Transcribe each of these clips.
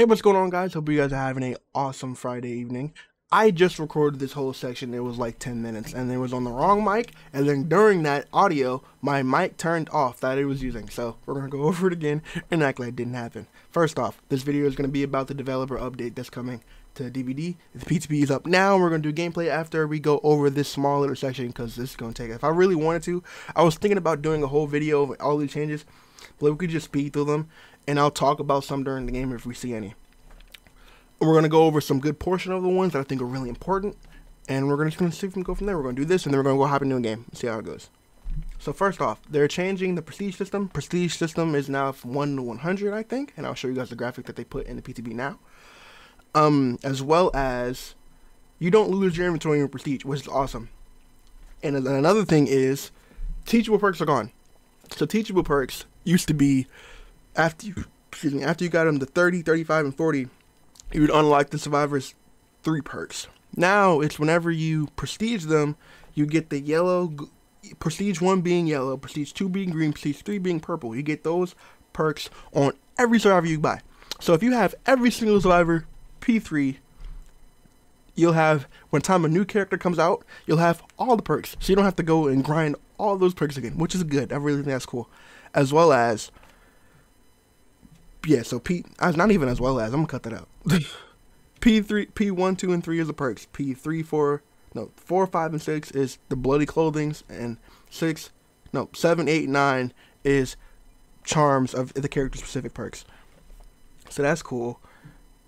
Hey, what's going on, guys? Hope you guys are having an awesome Friday evening. I just recorded this whole section. It was like 10 minutes, and it was on the wrong mic, and then during that audio, my mic turned off that it was using. So we're going to go over it again and act like it didn't happen. First off, this video is going to be about the developer update that's coming to DBD. The PTB is up now, and we're going to do gameplay after we go over this small little section, because this is going to take, if I really wanted to, I was thinking about doing a whole video of all these changes, but we could just speed through them, and I'll talk about some during the game if we see any. We're going to go over some good portion of the ones that I think are really important, and we're just going to see if we can go from there. We're going to do this, and then we're going to go hop into a game and see how it goes. So first off, they're changing the prestige system. Prestige system is now from 1 to 100, I think, and I'll show you guys the graphic that they put in the PTB now. As well as you don't lose your inventory in prestige, which is awesome. And another thing is, teachable perks are gone. So teachable perks used to be after you got them to 30, 35, and 40. You would unlock the survivor's 3 perks. Now it's whenever you prestige them, you get the yellow, prestige 1 being yellow, prestige 2 being green, prestige 3 being purple. You get those perks on every survivor you buy. So if you have every single survivor P3, you'll have, when time a new character comes out, you'll have all the perks. So you don't have to go and grind all those perks again, which is good. I really think that's cool. As well as, yeah, so not even as well as, I'm gonna cut that out. P3, P1, 2, and 3 is the perks. P3, 4, 5, and 6 is the bloody clothings, and 7, 8, 9 is charms of the character specific perks. So that's cool.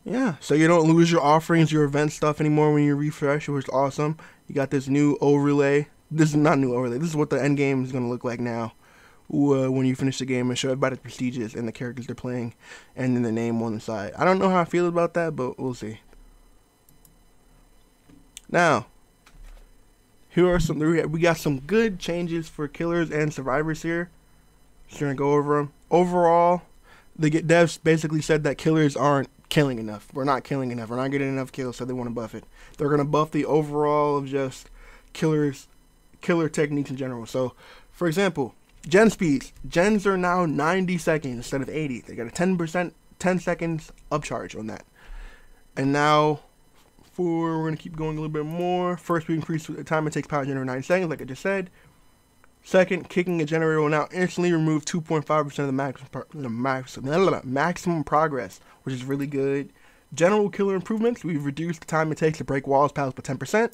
Yeah, so you don't lose your offerings, your event stuff anymore when you refresh, which is awesome. You got this new overlay. This is not new overlay. This is what the end game is gonna look like now. When you finish the game and show everybody the prestiges and the characters they're playing and then the name on the side. I don't know how I feel about that, but we'll see. Now, here are some, we got some good changes for killers and survivors here. Just gonna go over them. Overall, the devs basically said that killers aren't killing enough. We're not killing enough. We're not getting enough kills, so they want to buff it. They're gonna buff the overall of just killer techniques in general. So, for example, gen speeds. Gens are now 90 seconds instead of 80. They got a 10 seconds upcharge on that. And now, we're going to keep going a little bit more. First, we increase the time it takes power generator 90 seconds, like I just said. Second, kicking a generator will now instantly remove 2.5% of the maximum progress, which is really good. General killer improvements. We've reduced the time it takes to break walls past by 10%.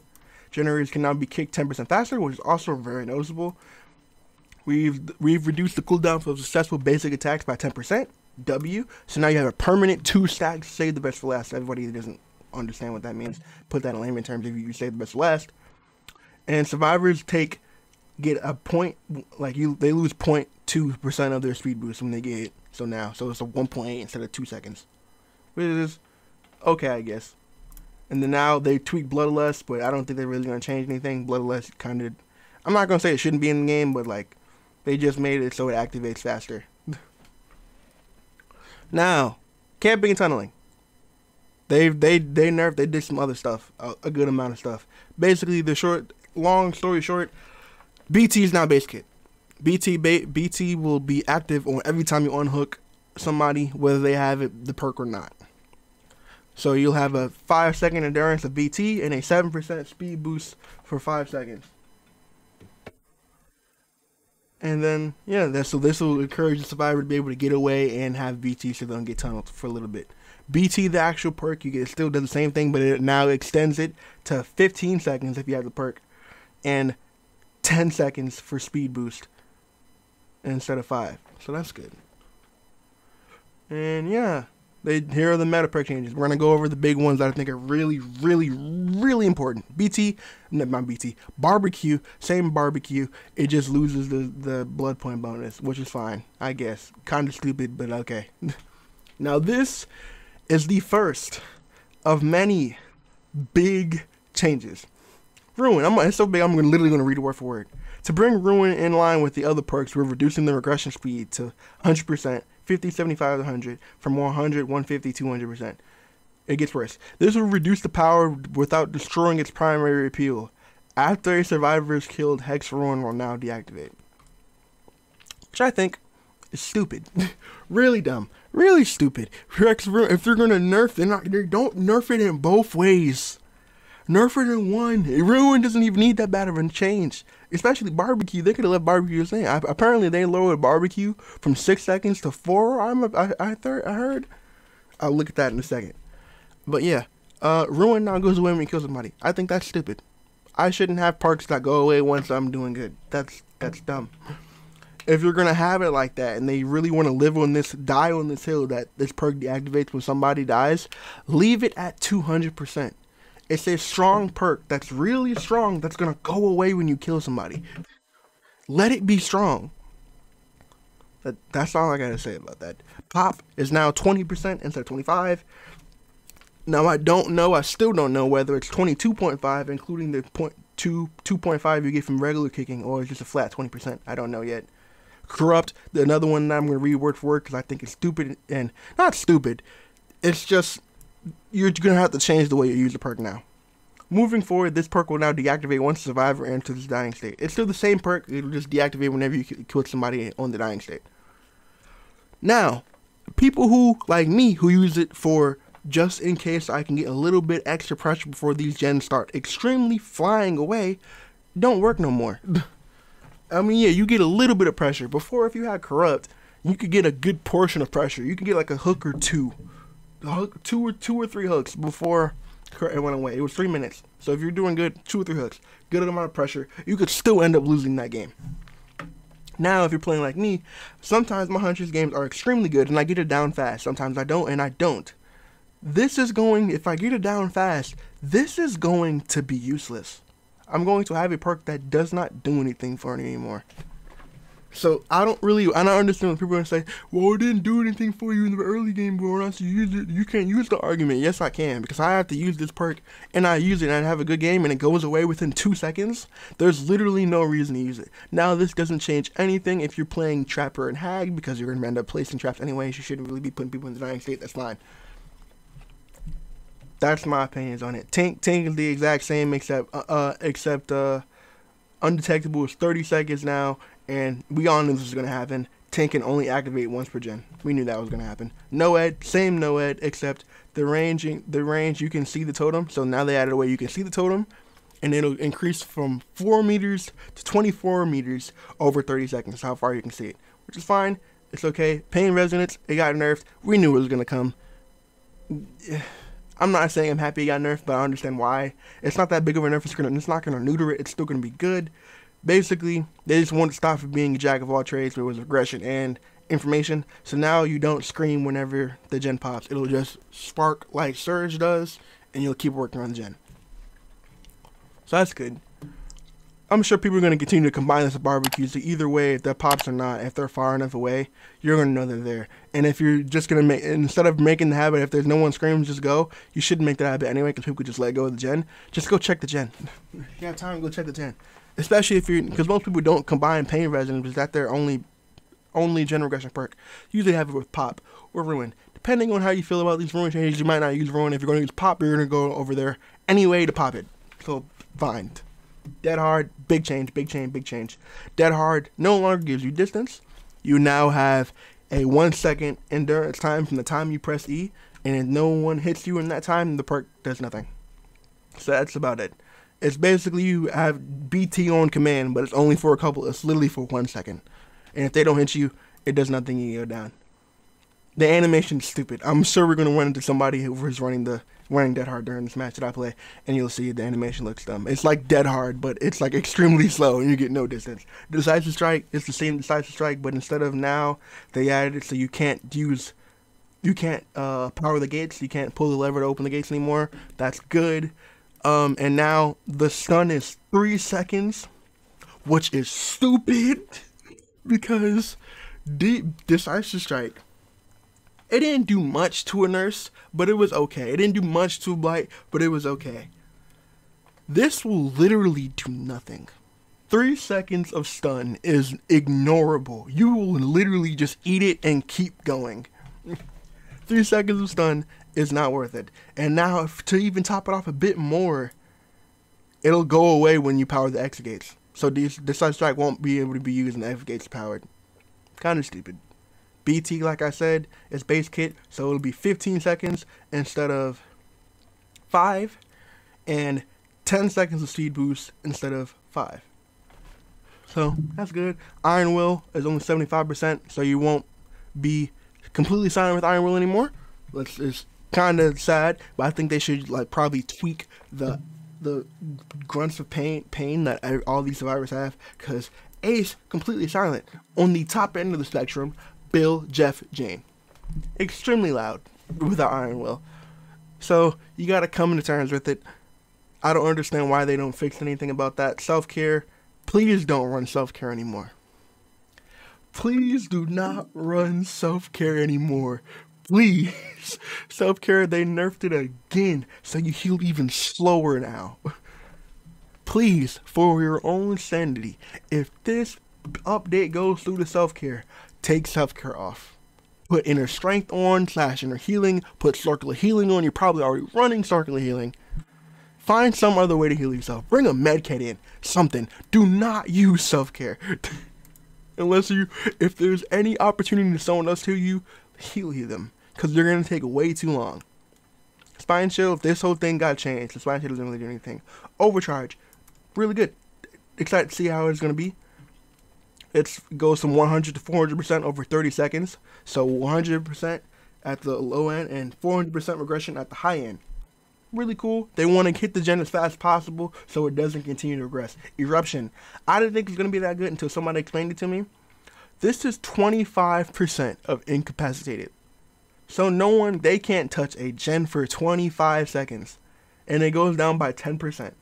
Generators can now be kicked 10% faster, which is also very noticeable. We've reduced the cooldown for successful basic attacks by 10%. W. So now you have a permanent 2 stacks. Save the best for last. Everybody that doesn't understand what that means, put that in layman terms. If you save the best for last, and survivors get a point, like they lose 0.2% of their speed boost when they get hit. So it's a 1.8 instead of 2 seconds, which is okay, I guess. And then now they tweak Bloodlust, but I don't think they're really gonna change anything. Bloodlust kind of, I'm not gonna say it shouldn't be in the game, but like, they just made it so it activates faster. Now, camping and tunneling. They did some other stuff, a good amount of stuff. Basically, long story short, BT is now base kit. BT will be active on every time you unhook somebody, whether they have the perk or not. So you'll have a 5-second endurance of BT and a 7% speed boost for 5 seconds. And then, yeah, so this will encourage the survivor to be able to get away and have BT so they don't get tunneled for a little bit. BT, the actual perk, it still does the same thing, but it now extends it to 15 seconds if you have the perk, and 10 seconds for speed boost instead of 5. So that's good. And yeah, here are the Metapark changes. We're going to go over the big ones that I think are really, really, really important. Barbecue, same barbecue. It just loses the blood point bonus, which is fine, I guess. Kind of stupid, but okay. Now this is the first of many big changes. Ruin. It's so big, I'm literally going to read it word for word. To bring Ruin in line with the other perks, we're reducing the regression speed to 100%. 50, 75, 100, from 100, 150, 200%. It gets worse. This will reduce the power without destroying its primary appeal. After a survivor is killed, Hex Ruin will now deactivate. Which I think It's stupid. Really dumb. Really stupid. If they're gonna nerf, they don't nerf it in both ways. Nerf it in one. Ruin doesn't even need that bad of a change. Especially barbecue. They could have left barbecue the same. Apparently, they lowered barbecue from 6 seconds to 4. I heard. I'll look at that in a second. But yeah, ruin now goes away when you kill somebody. I think that's stupid. I shouldn't have perks that go away once I'm doing good. That's dumb. If you're gonna have it like that, and they really want to die on this hill that this perk deactivates when somebody dies, leave it at 200%. It's a strong perk that's really strong that's gonna go away when you kill somebody. Let it be strong. That's all I gotta say about that. Pop is now 20% instead of 25. Now I still don't know whether it's 22.5, including the 2.5 you get from regular kicking, or it's just a flat 20%. I don't know yet. Corrupt, another one that I'm going to read word for word because I think it's stupid, and not stupid, it's just, you're going to have to change the way you use the perk now. Moving forward, this perk will now deactivate once the survivor enters this dying state. It's still the same perk, it'll just deactivate whenever you kill somebody on the dying state. Now, people who, like me, who use it for just in case I can get a little bit extra pressure before these gens start extremely flying away, don't work no more. I mean, yeah, you get a little bit of pressure. Before, if you had Corrupt, you could get a good portion of pressure. You could get like a hook or two. Two or three hooks before it went away. It was 3 minutes. So if you're doing good, 2 or 3 hooks, good amount of pressure, you could still end up losing that game. Now, if you're playing like me, sometimes my Huntress games are extremely good and I get it down fast. Sometimes I don't, and I don't. If I get it down fast, this is going to be useless. I'm going to have a perk that does not do anything for me anymore. So I don't understand when people are going to say, well, it didn't do anything for you in the early game, bro. So you can't use the argument. Yes, I can, because I have to use this perk and I use it and I have a good game and it goes away within 2 seconds. There's literally no reason to use it. Now, this doesn't change anything if you're playing Trapper and Hag, because you're going to end up placing traps anyways. You shouldn't really be putting people in the dying state. That's fine. That's my opinions on it. Tank is the exact same, except Undetectable is 30 seconds now, and we all knew this was going to happen. Tank can only activate once per gen. We knew that was going to happen. No-ed, same no-ed, except the range you can see the totem. So now they added a way you can see the totem, and it'll increase from 4 meters to 24 meters over 30 seconds, how far you can see it, which is fine. It's okay. Pain Resonance, it got nerfed. We knew it was going to come. I'm not saying I'm happy it got nerfed, but I understand why. It's not that big of a nerf. It's not going to neuter it. It's still going to be good. Basically, they just wanted to stop from being a jack of all trades, where it was aggression and information. So now you don't scream whenever the gen pops. It'll just spark like Surge does, and you'll keep working on the gen. So that's good. I'm sure people are going to continue to combine this with barbecues. So either way, if that pops or not, if they're far enough away, you're going to know they're there. And if you're just going to instead of making the habit, if there's no one screams, just go, you shouldn't make that habit anyway, because people could just let go of the gen. Just go check the gen. If you have time, go check the gen. Especially if because most people don't combine Pain Resonance, because that's their only gen regression perk. Usually have it with Pop or Ruin. Depending on how you feel about these Ruin changes, you might not use Ruin. If you're going to use Pop, you're going to go over there anyway to pop it. So, fine. Dead Hard, big change, big change, big change. Dead Hard no longer gives you distance. You now have a 1 second endurance time from the time you press E, and if no one hits you in that time, the perk does nothing. So that's about it. It's basically you have BT on command, but it's only for it's literally for 1 second. And if they don't hit you, it does nothing, you go down. The animation's stupid. I'm sure we're going to run into somebody who is running Dead Hard during this match that I play, and you'll see the animation looks dumb. It's like Dead Hard, but it's like extremely slow, and you get no distance. Decisive Strike, it's the same Decisive Strike, but instead of now, they added it so you can't power the gates, you can't pull the lever to open the gates anymore. That's good. And now the stun is 3 seconds, which is stupid, because Decisive Strike, it didn't do much to a nurse, but it was okay. It didn't do much to a blight, but it was okay. This will literally do nothing. 3 seconds of stun is ignorable. You will literally just eat it and keep going. 3 seconds of stun is not worth it. And now, to even top it off a bit more, it'll go away when you power the X gates. So Decisive Strike won't be able to be used when the X gates powered. Kind of stupid. BT, like I said, is base kit, so it'll be 15 seconds instead of 5, and 10 seconds of speed boost instead of 5. So that's good. Iron Will is only 75%, so you won't be completely silent with Iron Will anymore. It's kind of sad, but I think they should like probably tweak the grunts of pain that all these survivors have, because Ace completely silent. On the top end of the spectrum, Bill, Jeff, Jane, extremely loud without Iron Will. So you gotta come to terms with it. I don't understand why they don't fix anything about that. Self-care, please don't run self-care anymore. Please do not run self-care anymore. Please. Self-care, they nerfed it again, so you heal even slower now. Please, for your own sanity, if this update goes through to self-care, take self-care off. Put inner strength on / inner healing. Put circular healing on. You're probably already running circular healing. Find some other way to heal yourself. Bring a med kit in. Something. Do not use self-care. If there's any opportunity to someone else heal you, heal them. Because they're going to take way too long. Spine Shield, if this whole thing got changed, the Spine Shield doesn't really do anything. Overcharge, really good. Excited to see how it's going to be. It goes from 100 to 400% over 30 seconds. So 100% at the low end and 400% regression at the high end. Really cool. They want to hit the gen as fast as possible so it doesn't continue to regress. Eruption, I didn't think it was going to be that good until somebody explained it to me. This is 25% of incapacitated. So they can't touch a gen for 25 seconds. And it goes down by 10%. And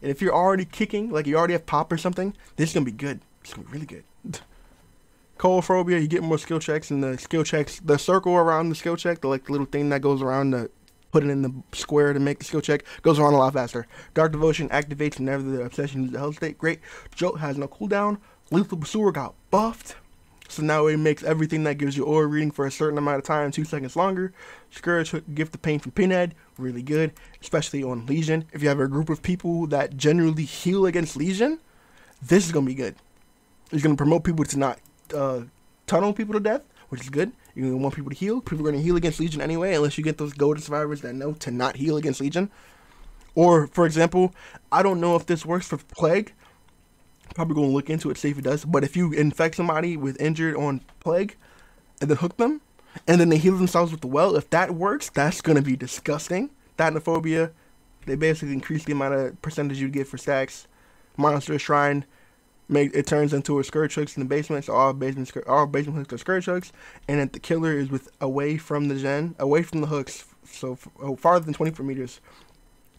if you're already kicking, like you already have pop or something, this is going to be good. It's going to be really good. Coldphobia, you get more skill checks, and the skill checks, the circle around the skill check, the little thing that goes around to put it in the square to make the skill check, goes around a lot faster. Dark Devotion activates whenever the obsession is the health state. Great. Jolt has no cooldown. Lethal Pursuer got buffed, so now it makes everything that gives you aura reading for a certain amount of time 2 seconds longer. Scourge Hook, Gift the Pain from Pinhead, really good, especially on Legion. If you have a group of people that generally heal against Legion, this is going to be good. It's going to promote people to not tunnel people to death, which is good. You're going to want people to heal. People are going to heal against Legion anyway, unless you get those golden survivors that know to not heal against Legion. Or, for example, I don't know if this works for Plague. Probably going to look into it, see if it does. But if you infect somebody with injured on Plague, and then hook them, and then they heal themselves with the well, if that works, that's going to be disgusting. Thetanophobia, they basically increase the amount of percentage you get for stacks. Monster Shrine, it turns into a Scourge Hooks in the basement, so all basement hooks are Scourge Hooks, and then the killer is away from the gen, away from the hooks, so farther than 24 meters,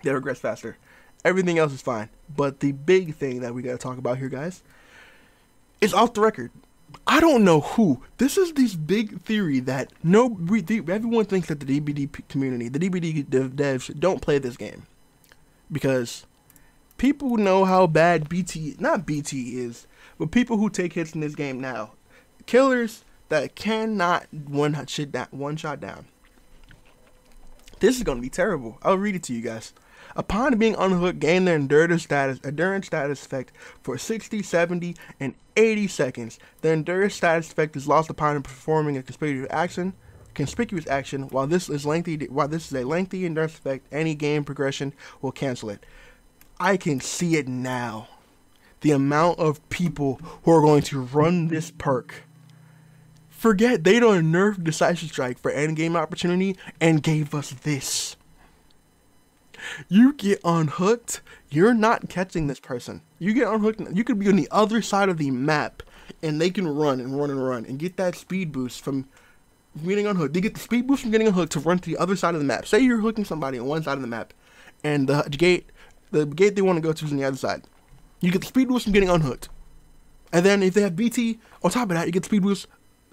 they regress faster. Everything else is fine, but the big thing that we gotta talk about here, guys, is off the record. I don't know who. This is this big theory that everyone thinks that the DBD community, the DBD devs, don't play this game because people know how bad not BT is, but people who take hits in this game now, killers that cannot one shot down. This is gonna be terrible. I'll read it to you guys. Upon being unhooked, gain their endurance status effect for 60, 70, and 80 seconds. The endurance status effect is lost upon performing a conspicuous action. While this is a lengthy endurance effect, any game progression will cancel it. I can see it now. The amount of people who are going to run this perk. Forget they don't nerf Decisive Strike for endgame opportunity and gave us this. You get unhooked, you're not catching this person. You get unhooked, you could be on the other side of the map, and they can run and get that speed boost from getting unhooked. They get the speed boost from getting unhooked to run to the other side of the map. Say you're hooking somebody on one side of the map, and the gate they want to go to is on the other side. You get the speed boost from getting unhooked. And then if they have BT, on top of that, you get the speed boost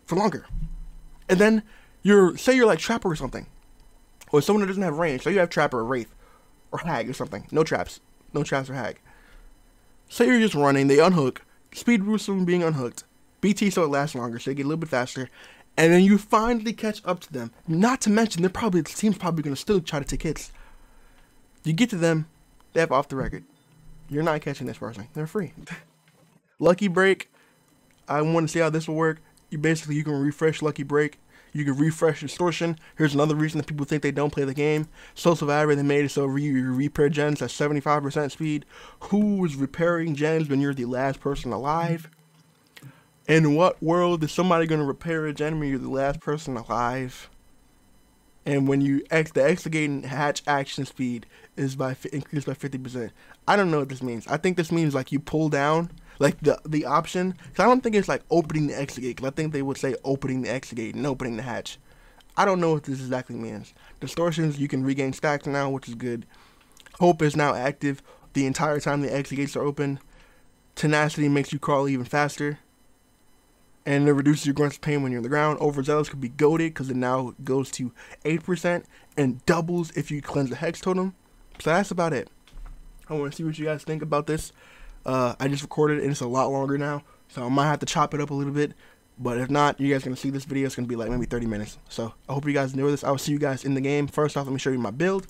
for longer. And then say you're like Trapper or something, or someone that doesn't have range. So you have Trapper or Wraith, or Hag or something. No traps or Hag. Say you're just running, they unhook, speed boost from being unhooked, BT so it lasts longer, so they get a little bit faster, and then you finally catch up to them. Not to mention, the team's probably going to still try to take hits. You get to them, they have off the record. You're not catching this person. They're free. Lucky Break, I want to see how this will work. you can refresh Lucky Break. You can refresh Distortion. Here's another reason that people think they don't play the game. Soul Survivor, they made it so you repair gens at 75% speed. Who is repairing gens when you're the last person alive? In what world is somebody going to repair a gen when you're the last person alive? And when you the extricate and hatch action speed is increased by 50%. I don't know what this means. I think this means like you pull down like the option. Cause I don't think it's like opening the extricate. Cause I think they would say opening the extricate and opening the hatch. I don't know what this exactly means. Distortions, you can regain stacks now, which is good. Hope is now active the entire time the exit gates are open. Tenacity makes you crawl even faster. And it reduces your grunts pain when you're on the ground. Overzealous could be goated because it now goes to 8% and doubles if you cleanse the hex totem. So that's about it. I want to see what you guys think about this. I just recorded it and it's a lot longer now, so I might have to chop it up a little bit. But if not, you guys are going to see this video. It's going to be like maybe 30 minutes. So I hope you guys enjoy this. I will see you guys in the game. First off, let me show you my build.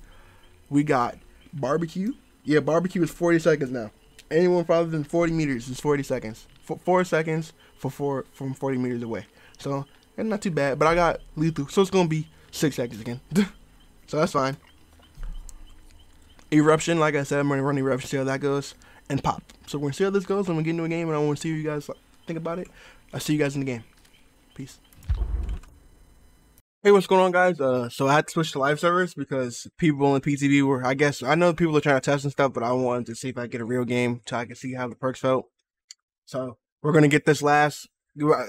We got barbecue. Yeah, barbecue is 40 seconds now. Anyone farther than 40 meters is 40 seconds. 4 seconds from 40 meters away. So, and not too bad. But I got lethal, so it's going to be 6 seconds again. So that's fine. Eruption, like I said, I'm going to run Eruption, see how that goes. And pop. So we're going to see how this goes when we get into a game, and I want to see what you guys think about it. I'll see you guys in the game. Peace. Hey, what's going on, guys? So I had to switch to live servers because people in PTV were, I know people are trying to test and stuff, but I wanted to see if I could get a real game so I could see how the perks felt. So we're going to get this last.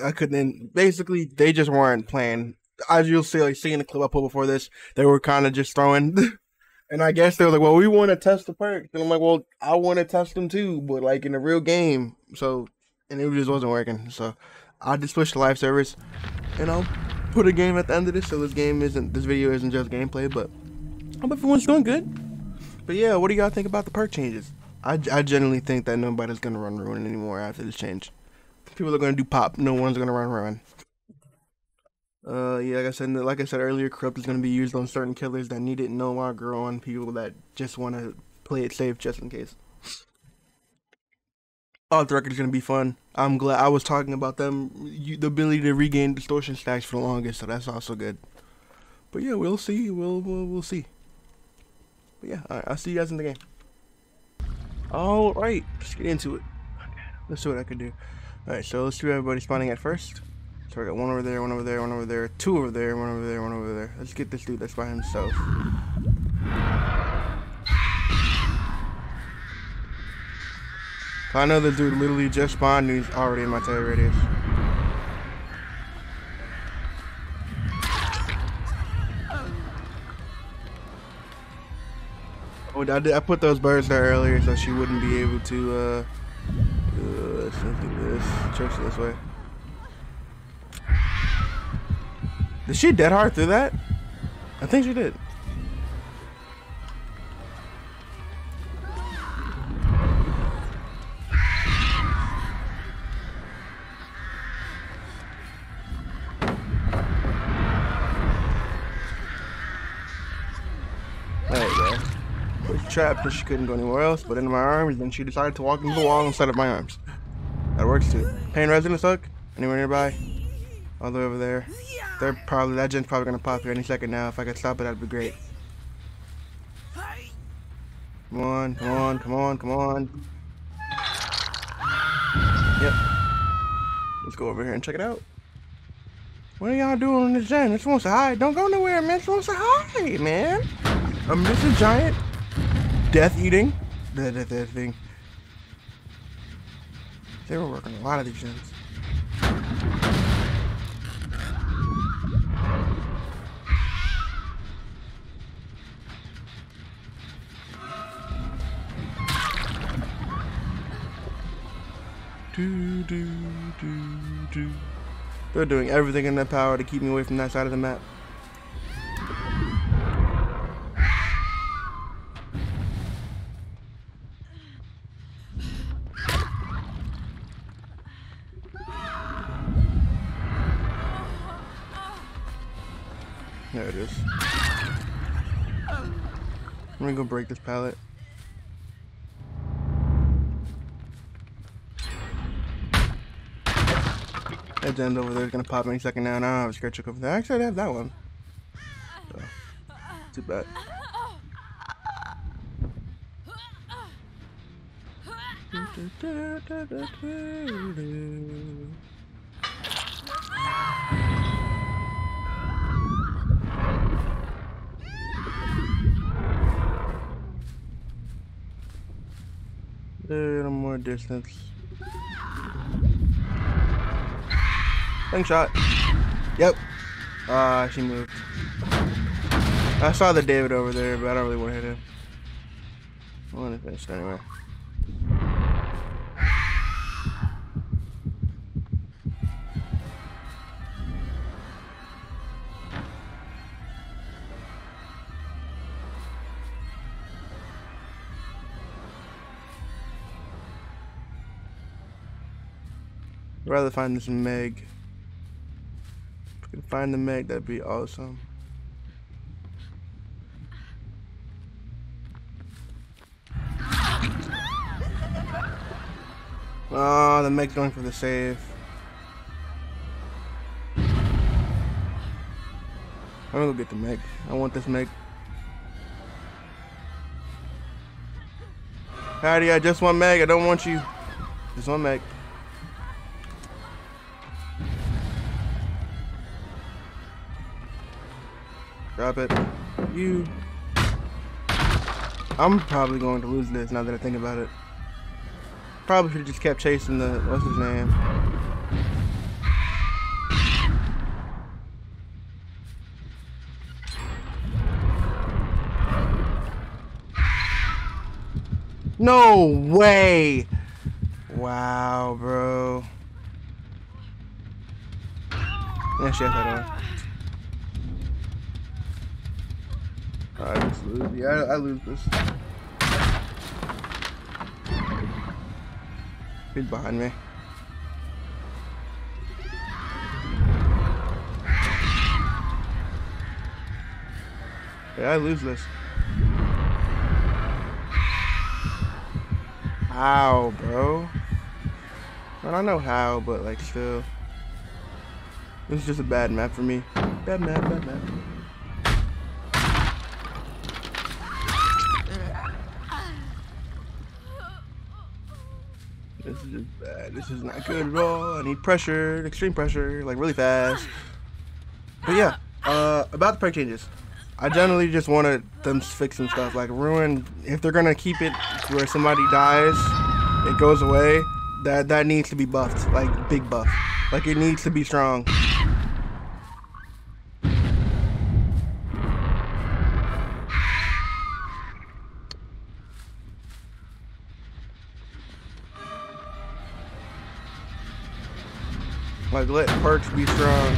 I couldn't, basically, they just weren't playing. As you'll see, like, seeing the clip I put before this, they were kind of just throwing. And I guess they were like, well, we want to test the perks. And I'm like, well, I want to test them too, but like in a real game. So, and it just wasn't working. So I just switched to live servers. And I'll put a game at the end of this. So this video isn't just gameplay, but I hope everyone's doing good. But yeah, what do y'all think about the perk changes? I genuinely think that nobody's going to run Ruin anymore after this change. People are going to do pop. No one's going to run Ruin. Yeah, like I said earlier, Corrupt is going to be used on certain killers that need it, no longer on people that just want to play it safe just in case. Off the record is going to be fun. I'm glad I was talking about them, the ability to regain distortion stacks for the longest, so that's also good. But yeah, we'll see. We'll see. But yeah, alright, I'll see you guys in the game. Alright, let's get into it. Let's see what I can do. Alright, so let's do everybody spawning at first. So I got one over there, one over there, one over there, two over there, one over there, one over there. Let's get this dude that's by himself. I know this dude literally just spawned and he's already in my target radius. Oh, I put those birds there earlier so she wouldn't be able to, let's do this, church this way. Did she dead hard through that? I think she did. There you go. Quick trap because she couldn't go anywhere else but into my arms, then she decided to walk into the wall instead of my arms. That works too. Pain residence hook? Anywhere nearby? All the way over there. That gen's probably gonna pop here any second now. If I could stop it, that'd be great. Come on, come on, come on, come on. Yep. Let's go over here and check it out. What are y'all doing in this gen? This wants to hide. Don't go nowhere, man. This wants to hide, man. This is giant. Death eating. That thing. They were working a lot of these gens. They're doing everything in their power to keep me away from that side of the map. There it is. I'm gonna go break this pallet. Hey, Edge end over there is gonna pop any second now, and I don't have a skirt trick over there. Actually, I have that one. So, too bad. A little more distance. Slingshot. Yep. She moved. I saw the David over there, but I don't really want to hit him. I want to finish it anyway. I'd rather find this Meg. If we can find the Meg, that'd be awesome. Oh, the Meg's going for the save. I'm gonna go get the Meg. I want this Meg. Howdy, I just want Meg. I don't want you. Just want Meg. Drop it. You. I'm probably going to lose this now that I think about it. Probably should have just kept chasing the, what's his name? No way! Wow, bro. Yeah, she has that on. I just lose. Yeah, I lose this. He's behind me. Yeah, I lose this. How, bro? I don't know how, but like still. This is just a bad map for me. Bad map, bad map. This is just bad. This is not good at all. I need pressure, extreme pressure, like really fast. But yeah, about the perk changes. I generally just wanted them to fix some stuff, like ruin. If they're gonna keep it where somebody dies, it goes away. That needs to be buffed, like big buff. Like it needs to be strong. Like let perks be strong,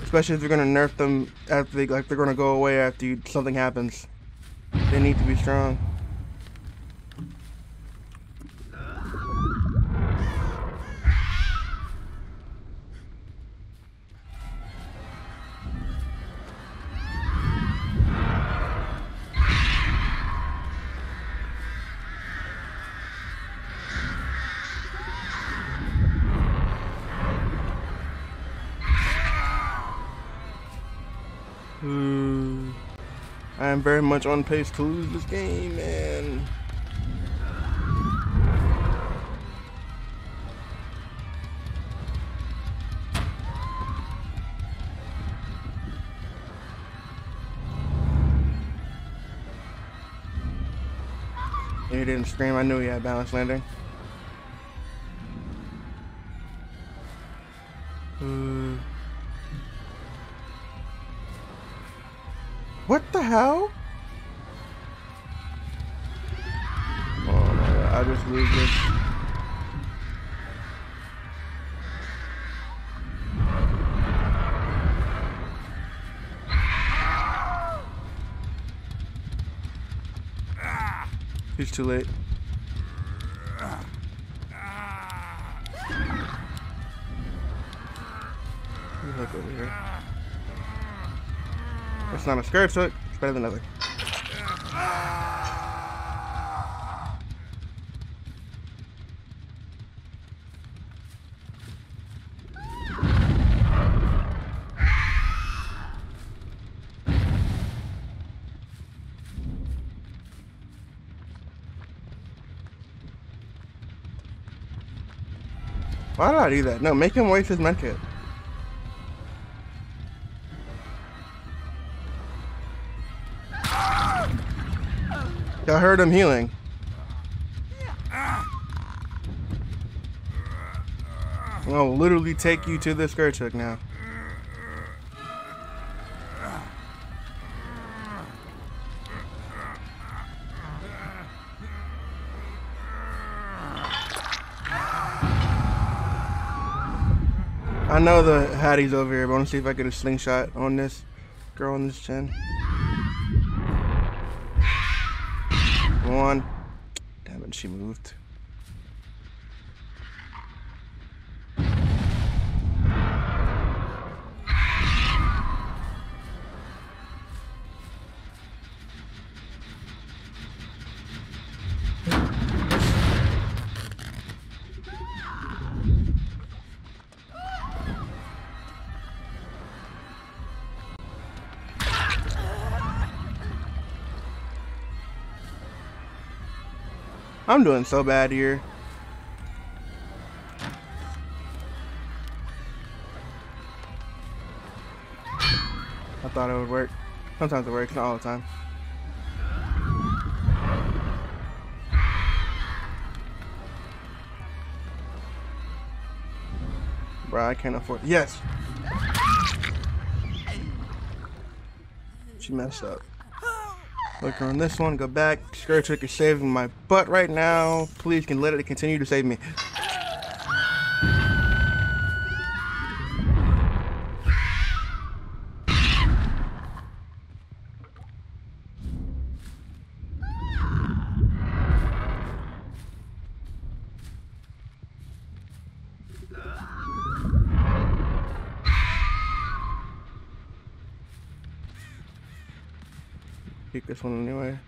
especially if they're gonna nerf them after they're gonna go away after something happens. They need to be strong. I am very much on pace to lose this game, man. He didn't scream. I knew he had balance landing. What the hell? Oh my god, I just lose this. He's too late. Look over here. It's not a skirt hook, it's better than nothing. Why did I do that? No, make him waste his medkit. I heard him healing. I'll literally take you to the skirt hook now. I know the Hattie's over here, but I want to see if I get a slingshot on this girl on this chin. Come on. Damn it, she moved. I'm doing so bad here. I thought it would work. Sometimes it works, not all the time. Bro, I can't afford. Yes! She messed up. Look on this one, go back. Skirt trick is saving my butt right now. Please can let it continue to save me. Pick this one anyway.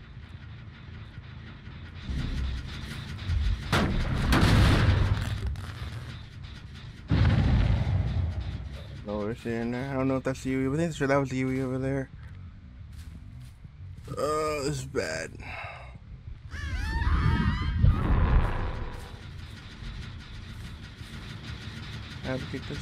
Oh, it's in there. I don't know if that's the Yui, but I think sure that was the Yui over there. This is bad. I have to kick this.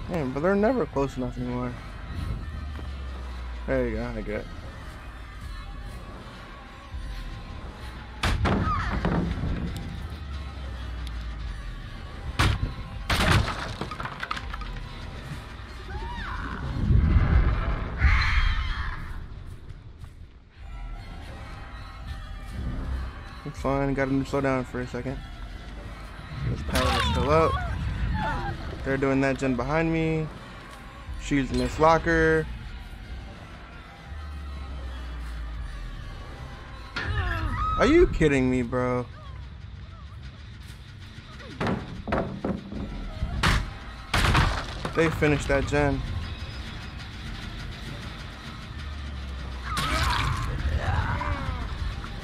Man, but they're never close enough anymore. There you go, I get it. It's fine, got him to slow down for a second. This pallet is still up. They're doing that gen behind me. She's in this locker. Are you kidding me, bro? They finished that gen.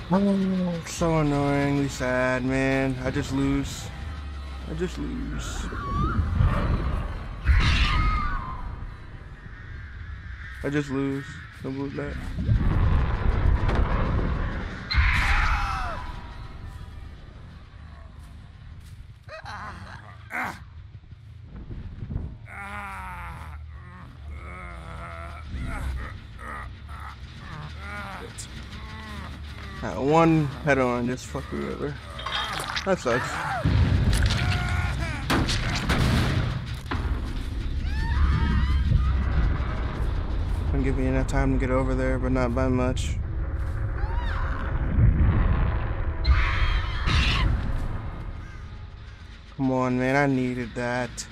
Oh, so annoyingly sad, man. I just lose. I just lose. I just lose. Don't lose that. One head on just fuck me over. That sucks. Gonna give me enough time to get over there, but not by much. Come on, man, I needed that.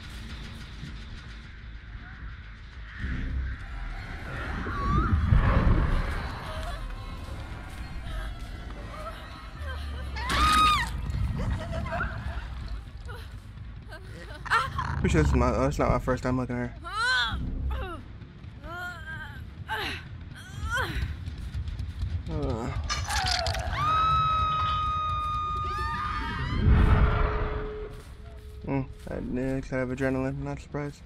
Pretty sure it's not my first time looking at her. I have adrenaline, not surprised.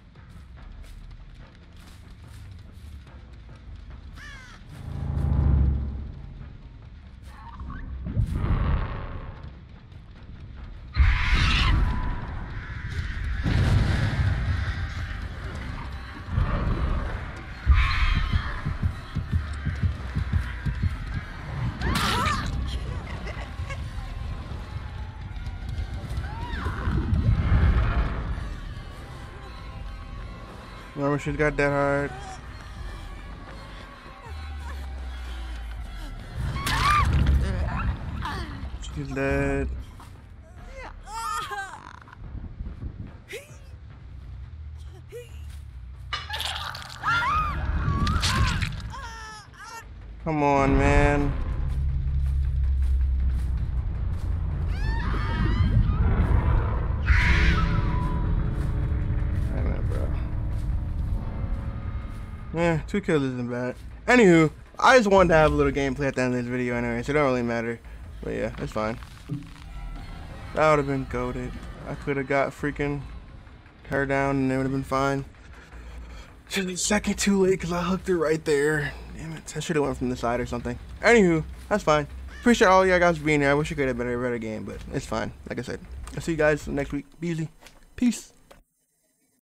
Remember, she's got dead heart. She's dead. Come on, man. I know, bro. Yeah, 2 kills isn't bad. Anywho, I just wanted to have a little gameplay at the end of this video anyway, so it don't really matter. But yeah, it's fine. That would have been goated. I could have got freaking her down and it would have been fine. Just a second too late because I hooked her right there. Damn it, I should have went from the side or something. Anywho, that's fine. Appreciate all y'all guys for being here. I wish I could have been a better game, but it's fine. Like I said, I'll see you guys next week. Be easy. Peace.